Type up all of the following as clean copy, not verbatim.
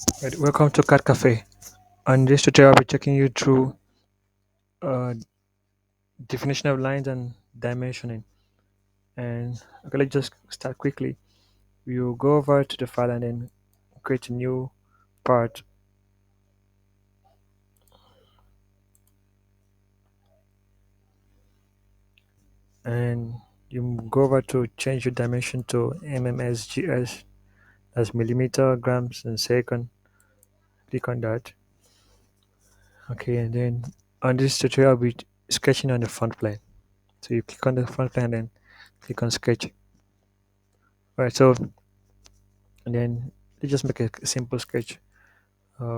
Right, welcome to Cad-Cafe. On this tutorial, I'll be taking you through uh, definition of lines and dimensioning. And okay, let's just start quickly. You go over to the file and then create a new part, and you go over to change your dimension to mmsgs, that's millimeter, grams, and second. Click on that. Okay, and then on this tutorial, I'll be sketching on the front plane. So you click on the front plane and then click on sketch. All right, so and then let's just make a simple sketch.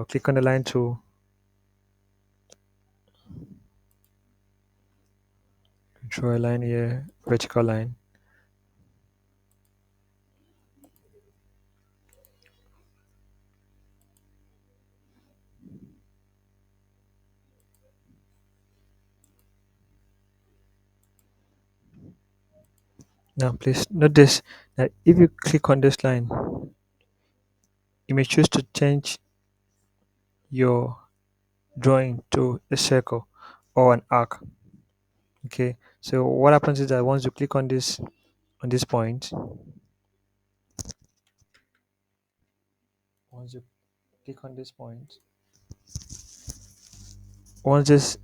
Click on the line to draw a line here, vertical line. Now please notice that if you click on this line, you may choose to change your drawing to a circle or an arc. Okay, so what happens is that once you click on this point, once you click on this point, once this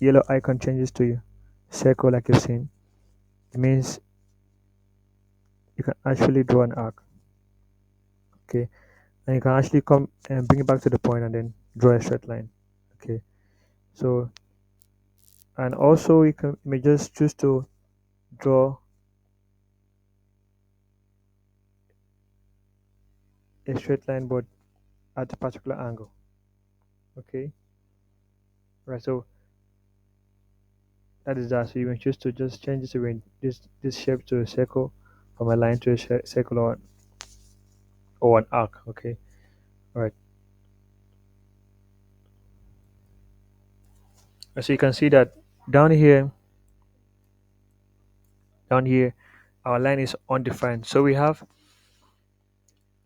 yellow icon changes to circle like you've seen, it means you can actually draw an arc. Okay, and you can actually come and bring it back to the point and then draw a straight line. Okay, so and also you may just choose to draw a straight line but at a particular angle. Okay, right, so that is that. So you may choose to just change this shape to a circle, from a line to a circle, or an arc. Okay, all right. So you can see that down here down here our line is undefined, so we have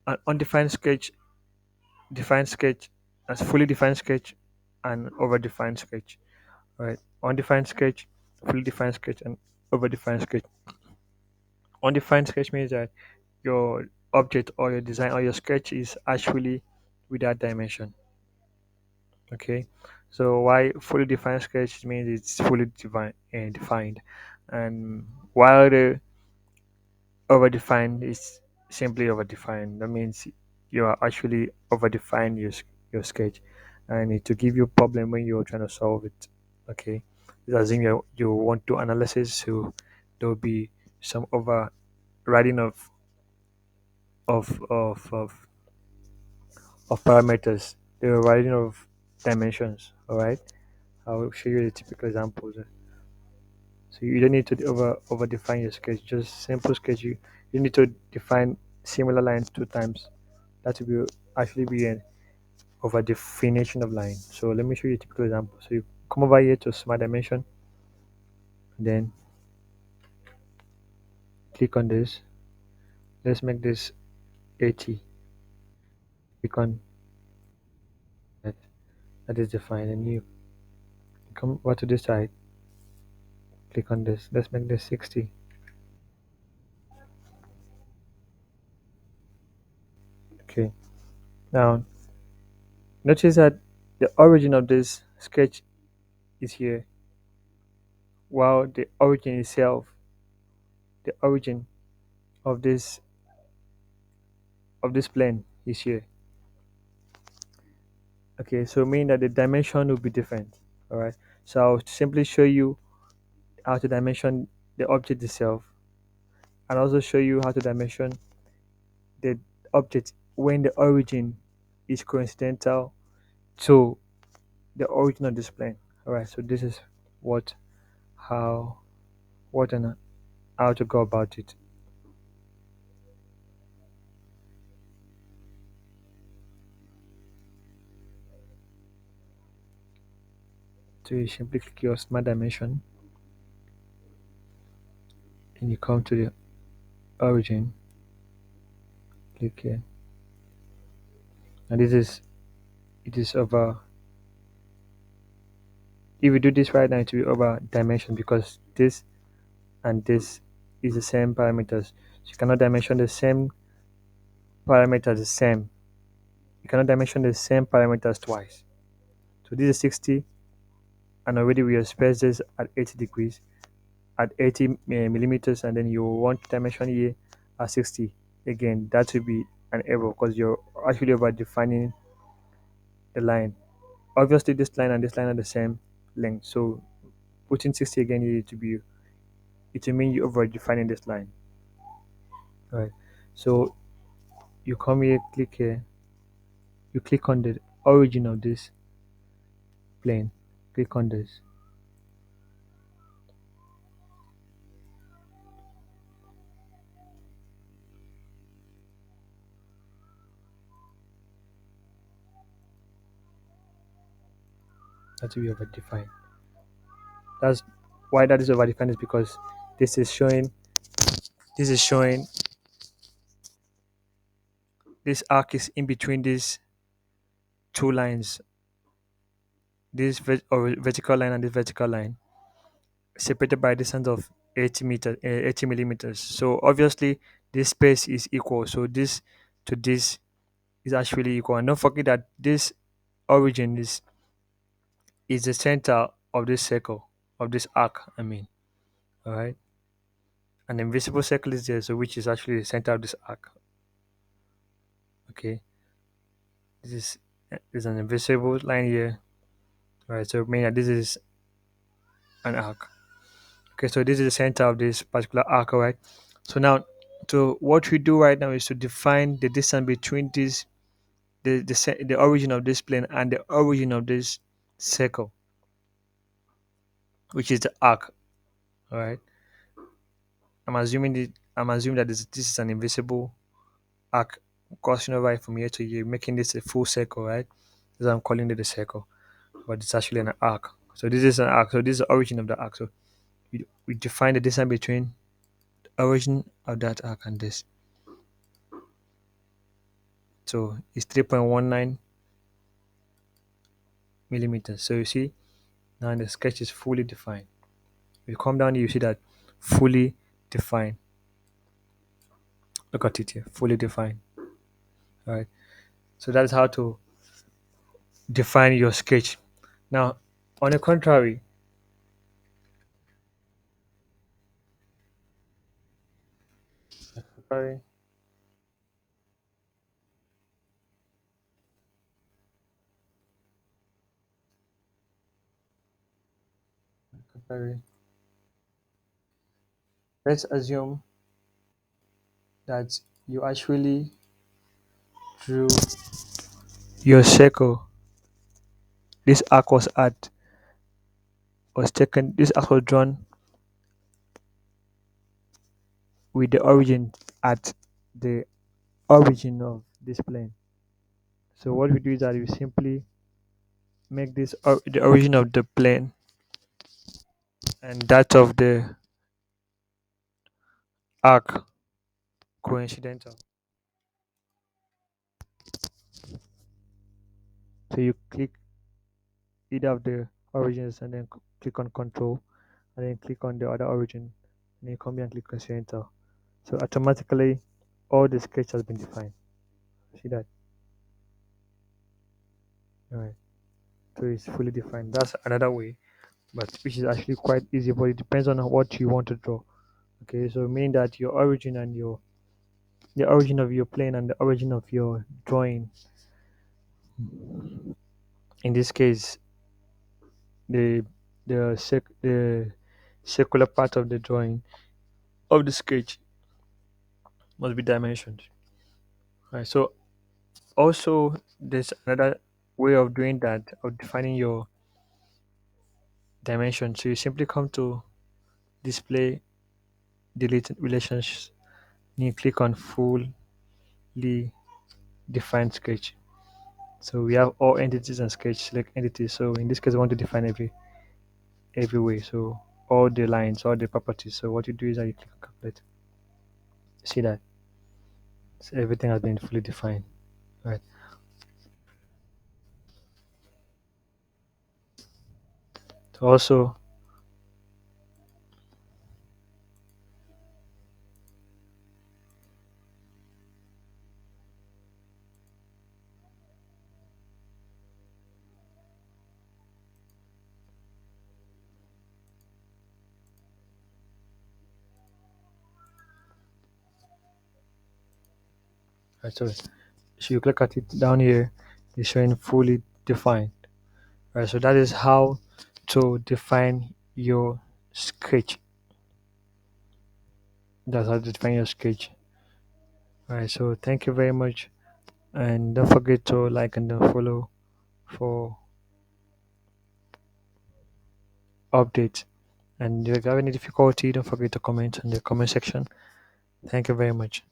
an undefined sketch, defined sketch, as fully defined sketch, and over-defined sketch. Right, undefined sketch, fully defined sketch, and over-defined sketch. Undefined sketch means that your object or your design or your sketch is actually without dimension. Okay, so why fully defined sketch means it's fully defined, and while the overdefined is simply overdefined. That means you are actually overdefined your sketch, and it to give you a problem when you're trying to solve it. Okay, as in you want to analysis, so there will be some overriding of parameters, the overriding of dimensions. All right, I will show you the typical examples. So you don't need to over define your sketch, just simple sketch. You need to define similar lines two times. That will actually be an over definition of line. So let me show you a typical example. So you come over here to smart dimension, then click on this. Let's make this 80. Click on that. That is defined, and you come over to this side. Click on this. Let's make this 60. Okay. Now notice that the origin of this sketch is here, while the origin itself, the origin of this plane is here. Okay, so meaning that the dimension will be different. All right, so I'll simply show you how to dimension the object itself, and also show you how to dimension the object when the origin is coincidental to the origin of this plane. All right, so this is what how what and how to go about it. So you simply click your smart dimension, and you come to the origin. Click here. And this is it is over. If we do this right now, it will be over dimension because this and this is the same parameters. So you cannot dimension the same parameters the same. You cannot dimension the same parameters twice. So this is 60, and already we express this at 80 degrees, at 80 millimeters, and then you want to dimension here at 60. Again, that will be an error because you're actually over defining the line. Obviously, this line and this line are the same length. So putting 60 again here to be it will mean you over defining this line. Right. So you come here, click here, you click on the origin of this plane. Click on this. That will be over defined. That's why that is over defined is because this is showing this is showing this arc is in between these two lines, this vertical line and this vertical line, separated by a distance of 80 millimeters. So obviously this space is equal. So this to this is actually equal. And don't forget that this origin is the center of this circle, of this arc. I mean, all right. An invisible circle is there, so which is actually the center of this arc. Okay, this is there's an invisible line here. All right, so meaning that this is an arc. Okay, so this is the center of this particular arc, all right? So now, to what we do right now is to define the distance between this, the origin of this plane and the origin of this circle, which is the arc, all right? I'm assuming that this is an invisible arc crossing over from here to here, making this a full circle, right? That's why I'm calling it a circle, but it's actually an arc. So this is an arc. So this is the origin of the arc. So we define the distance between the origin of that arc and this. So it's 3.19 millimeters. So you see now the sketch is fully defined. If you come down here, you see that fully defined. Look at it here, fully defined. All right. So that's how to define your sketch. Now, on the contrary, contrary, contrary, let's assume that you actually drew your circle. This arc was taken. This arc was drawn with the origin at the origin of this plane. So what we do is that we simply make this the origin of the plane and that of the arc coincidental. So you click either of the origins and then click on control and then click on the other origin and then come here and click coincidental. So automatically all the sketch has been defined. See that? Alright. So it's fully defined. That's another way, but which is actually quite easy, but it depends on what you want to draw. Okay, so meaning that your origin and your the origin of your plane and the origin of your drawing, in this case the the circular part of the drawing of the sketch must be dimensioned. Right. So also there's another way of doing that, of defining your dimension. So you simply come to display delete relations and you click on fully defined sketch. So we have all entities and sketch, select entities. So in this case, I want to define every way. So all the lines, all the properties. So what you do is that you click on calculate. See that? So everything has been fully defined. Right. Also, so you click at it down here, it's showing fully defined. Right, so that is how to define your sketch. That's how to define your sketch. All right, so thank you very much, and don't forget to like and then follow for updates. And if you have any difficulty, don't forget to comment in the comment section. Thank you very much.